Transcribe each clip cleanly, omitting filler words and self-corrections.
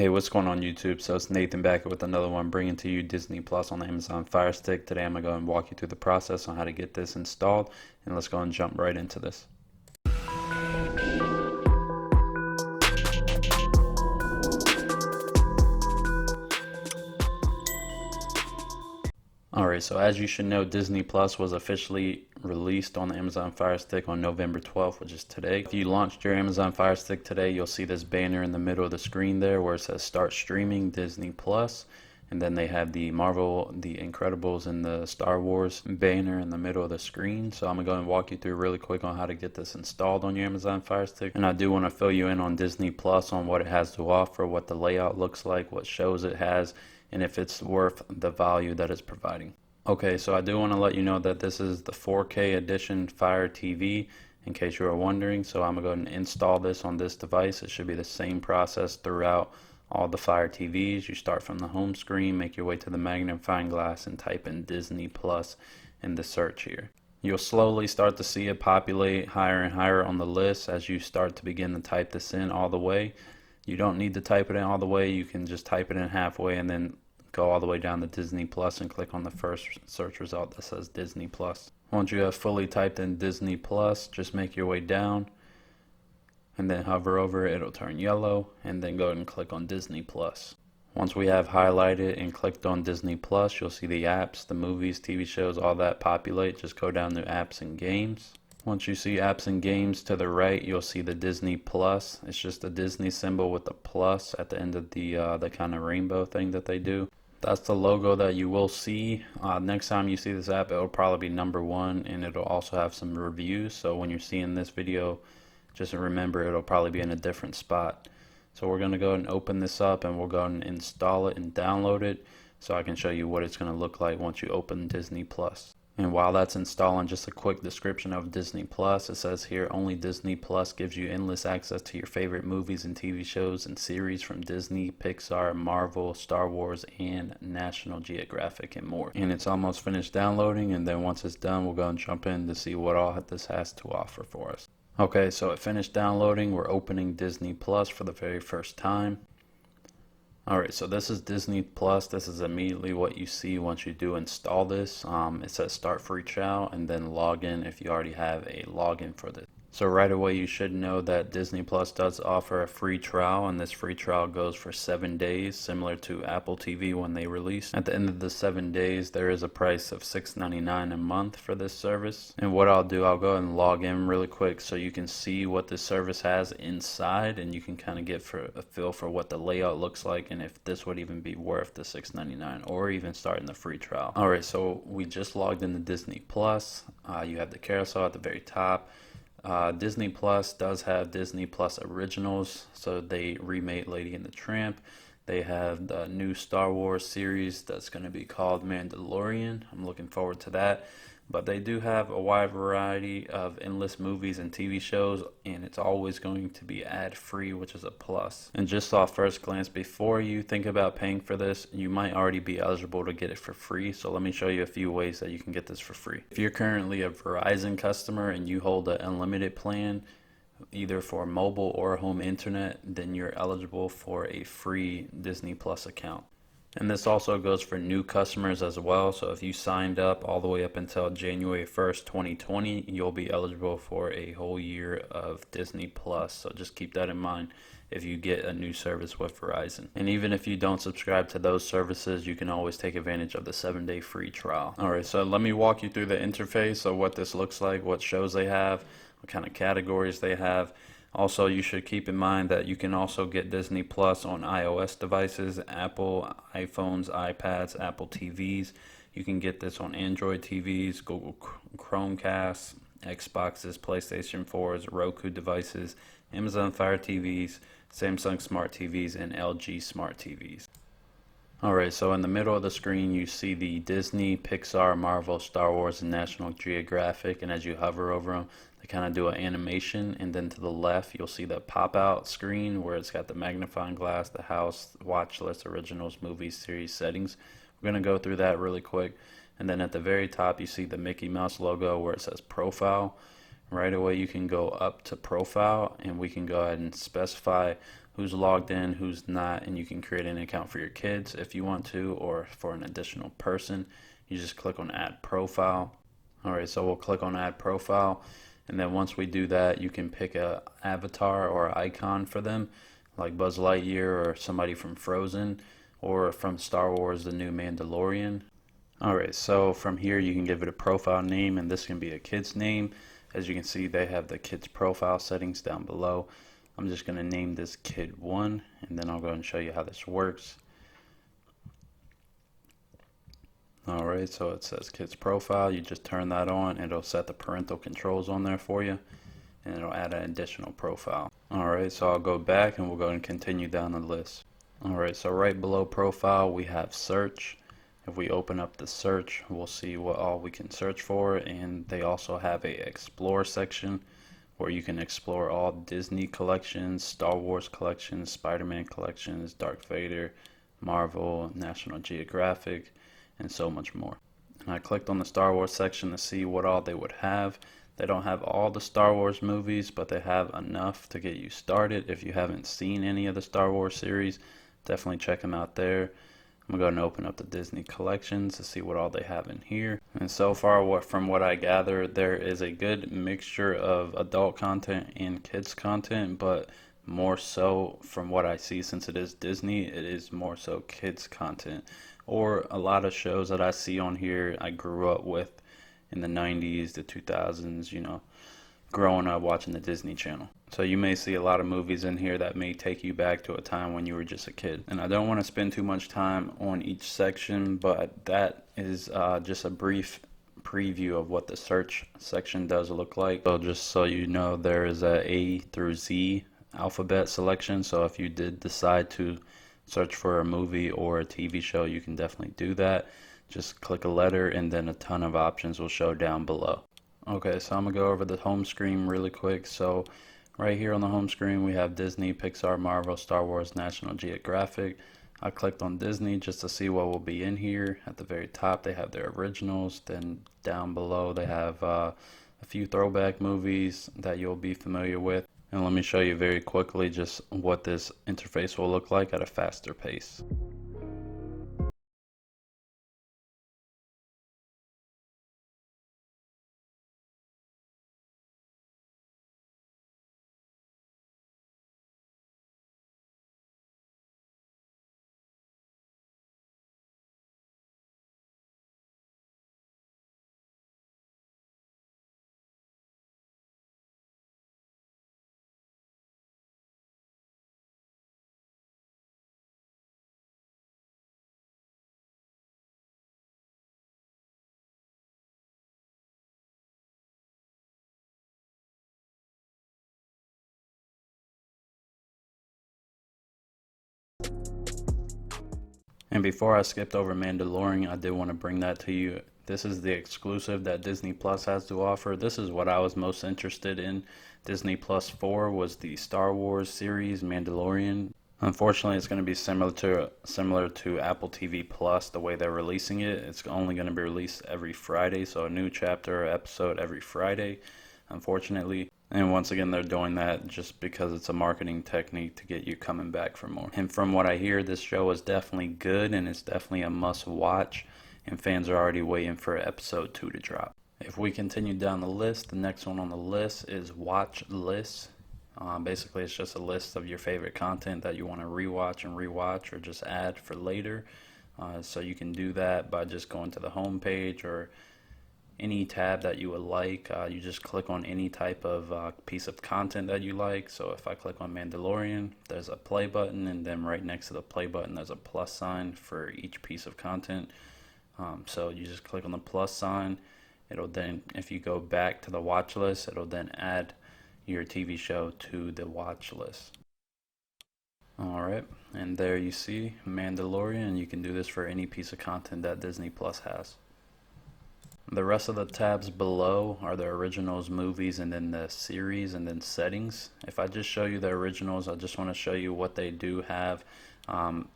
Hey, what's going on YouTube? So it's Nathan back with another one, bringing to you Disney Plus on the Amazon Firestick. Today I'm going to go and walk you through the process on how to get this installed, and let's go and jump right into this. Alright, so as you should know, Disney Plus was officially released on the Amazon Fire Stick on November 12th, which is today. If you launched your Amazon Fire Stick today, you'll see this banner in the middle of the screen there where it says Start Streaming Disney Plus. And then they have the Marvel, the Incredibles, and the Star Wars banner in the middle of the screen. So I'm going to go and walk you through really quick on how to get this installed on your Amazon Fire Stick. And I do want to fill you in on Disney Plus, on what it has to offer, what the layout looks like, what shows it has, and if it's worth the value that it's providing. Okay, so I do want to let you know that this is the 4K edition Fire TV, in case you were wondering. So I'm going to go ahead and install this on this device. It should be the same process throughout all the Fire TVs. You start from the home screen, make your way to the magnifying glass, and type in Disney Plus in the search here. You'll slowly start to see it populate higher and higher on the list as you start to begin to type this in all the way. You don't need to type it in all the way. You can just type it in halfway and then go all the way down to Disney Plus and click on the first search result that says Disney Plus. Once you have fully typed in Disney Plus, just make your way down and then hover over it. It'll turn yellow, and then go ahead and click on Disney Plus. Once we have highlighted and clicked on Disney Plus, you'll see the apps, the movies, TV shows, all that populate. Just go down to apps and games. Once you see apps and games to the right, you'll see the Disney Plus. It's just a Disney symbol with a plus at the end of the kind of rainbow thing that they do. That's the logo that you will see. Next time you see this app, it'll probably be #1, and it'll also have some reviews. So when you're seeing this video, just remember it'll probably be in a different spot. So we're going to go and open this up, and we'll go and install it and download it so I can show you what it's going to look like once you open Disney Plus. And while that's installing, just a quick description of Disney Plus. It says here, only Disney Plus gives you endless access to your favorite movies and TV shows and series from Disney, Pixar, Marvel, Star Wars, and National Geographic, and more. And it's almost finished downloading, and then once it's done, we'll go and jump in to see what all this has to offer for us. Okay, so it finished downloading. We're opening Disney Plus for the very first time. Alright, so this is Disney Plus. This is immediately what you see once you do install this. It says start free trial and then log in if you already have a login for this. So right away you should know that Disney Plus does offer a free trial, and this free trial goes for 7 days, similar to Apple TV when they release. At the end of the 7 days, there is a price of $6.99 a month for this service. And what I'll do, I'll go and log in really quick so you can see what this service has inside, and you can kind of get a feel for what the layout looks like and if this would even be worth the $6.99 or even starting the free trial. Alright, so we just logged into Disney Plus. You have the carousel at the very top. Disney Plus does have Disney Plus Originals, so they remade Lady and the Tramp. They have the new Star Wars series that's going to be called Mandalorian. I'm looking forward to that. But they do have a wide variety of endless movies and TV shows, and it's always going to be ad-free, which is a plus. And just off first glance, before you think about paying for this, you might already be eligible to get it for free. So let me show you a few ways that you can get this for free. If you're currently a Verizon customer and you hold an unlimited plan, either for mobile or home internet, then you're eligible for a free Disney Plus account. And this also goes for new customers as well. So if you signed up all the way up until January 1st, 2020, you'll be eligible for a whole year of Disney Plus. So just keep that in mind if you get a new service with Verizon. And even if you don't subscribe to those services, you can always take advantage of the 7-day free trial. Alright, so let me walk you through the interface of what this looks like, what shows they have, what kind of categories they have. Also, you should keep in mind that you can also get Disney Plus on iOS devices, Apple iPhones, iPads, Apple TVs. You can get this on Android TVs, Google Chromecasts, Xboxes, PlayStation 4s, Roku devices, Amazon Fire TVs, Samsung Smart TVs, and LG Smart TVs. Alright, so in the middle of the screen you see the Disney, Pixar, Marvel, Star Wars, and National Geographic, and as you hover over them, they kind of do an animation, and then to the left you'll see the pop-out screen where it's got the magnifying glass, the house, watch list, originals, movies, series, settings. We're going to go through that really quick, and then at the very top you see the Mickey Mouse logo where it says profile. Right away you can go up to profile, and we can go ahead and specify who's logged in, who's not, and you can create an account for your kids if you want to, or for an additional person. You just click on add profile. All right, so we'll click on add profile, and then once we do that, you can pick a avatar or icon for them, like Buzz Lightyear or somebody from Frozen, or from Star Wars The New Mandalorian. Alright, so from here you can give it a profile name, and this can be a kid's name. As you can see, they have the kid's profile settings down below. I'm just going to name this kid 1, and then I'll go and show you how this works. Alright, so it says kid's profile. You just turn that on, and it'll set the parental controls on there for you, and it'll add an additional profile. Alright, so I'll go back and we'll go and continue down the list. Alright, so right below profile we have search. If we open up the search, we'll see what all we can search for, and they also have a explore section where you can explore all Disney collections, Star Wars collections, Spider-Man collections, Darth Vader, Marvel, National Geographic, and so much more. And I clicked on the Star Wars section to see what all they would have. They don't have all the Star Wars movies, but they have enough to get you started. If you haven't seen any of the Star Wars series, definitely check them out there. I'm going to open up the Disney collections to see what all they have in here. And so far, from what I gather, there is a good mixture of adult content and kids content, but more so from what I see, since it is Disney, it is more so kids content. Or a lot of shows that I see on here I grew up with in the 90s, the 2000s, growing up watching the Disney Channel. So you may see a lot of movies in here that may take you back to a time when you were just a kid. And I don't want to spend too much time on each section, but that is just a brief preview of what the search section does look like. So just so you know, there is A through Z alphabet selection. So if you did decide to search for a movie or a TV show, you can definitely do that. Just click a letter, and then a ton of options will show down below. Okay, so I'm going to go over the home screen really quick. So right here on the home screen we have Disney, Pixar, Marvel, Star Wars, National Geographic. I clicked on Disney just to see what will be in here. At the very top they have their originals, then down below they have a few throwback movies that you'll be familiar with. And let me show you very quickly just what this interface will look like at a faster pace. And before I skipped over Mandalorian, I did want to bring that to you. This is the exclusive that Disney Plus has to offer. This is what I was most interested in. Disney Plus 4 was the Star Wars series, Mandalorian. Unfortunately, it's going to be similar to Apple TV Plus, the way they're releasing it. It's only going to be released every Friday, so a new chapter or episode every Friday, unfortunately. And once again, they're doing that just because it's a marketing technique to get you coming back for more. And from what I hear, this show is definitely good, and it's definitely a must watch, and fans are already waiting for episode 2 to drop. If we continue down the list, the next one on the list is watch lists. Basically, it's just a list of your favorite content that you want to rewatch or just add for later. So you can do that by just going to the home page or any tab that you would like. You just click on any type of piece of content that you like. So if I click on Mandalorian, there's a play button, and then right next to the play button there's a plus sign for each piece of content. So you just click on the plus sign. It'll then, if you go back to the watch list, it'll then add your TV show to the watch list. Alright, and there you see Mandalorian. You can do this for any piece of content that Disney Plus has. The rest of the tabs below are the originals, movies, and then the series, and then settings. If I just show you the originals, I just want to show you what they do have.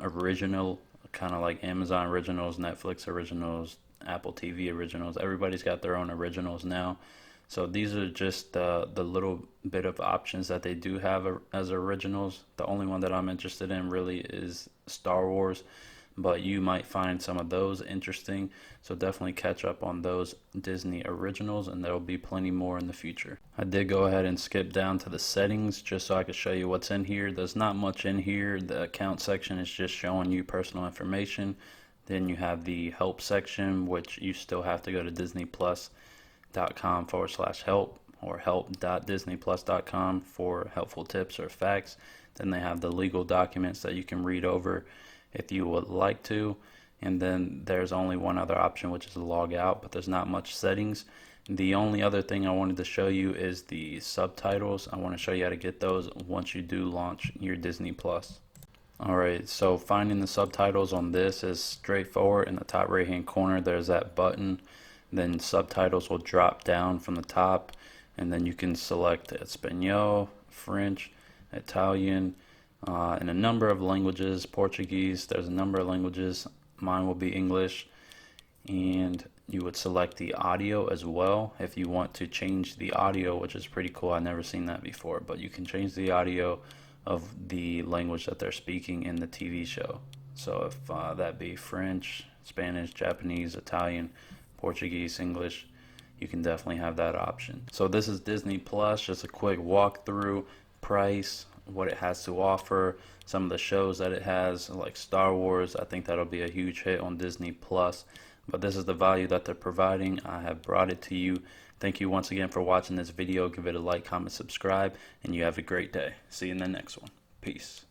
Original, kind of like Amazon originals, Netflix originals, Apple TV originals. Everybody's got their own originals now. So these are just the little bit of options that they do have as originals. The only one that I'm interested in really is Star Wars, but you might find some of those interesting. So definitely catch up on those Disney originals, and there'll be plenty more in the future. I did go ahead and skip down to the settings just so I could show you what's in here. There's not much in here. The account section is just showing you personal information. Then you have the help section, which you still have to go to disneyplus.com/help or help.disneyplus.com for helpful tips or facts. Then they have the legal documents that you can read over if you would like to. And then there's only one other option, which is log out, but there's not much settings. The only other thing I wanted to show you is the subtitles. I want to show you how to get those once you do launch your Disney Plus. Alright, so finding the subtitles on this is straightforward. In the top right hand corner there's that button, then subtitles will drop down from the top, and then you can select Espanol, French, Italian, in a number of languages, Portuguese. There's a number of languages. Mine will be English, and you would select the audio as well if you want to change the audio, which is pretty cool. I've never seen that before, but you can change the audio of the language that they're speaking in the TV show. So if that be French, Spanish, Japanese, Italian, Portuguese, English, you can definitely have that option. So this is Disney Plus, just a quick walkthrough, price, what it has to offer, some of the shows that it has, like Star Wars. I think that'll be a huge hit on Disney Plus, but this is the value that they're providing. I have brought it to you. Thank you once again for watching this video. Give it a like, comment, subscribe, and you have a great day. See you in the next one. Peace.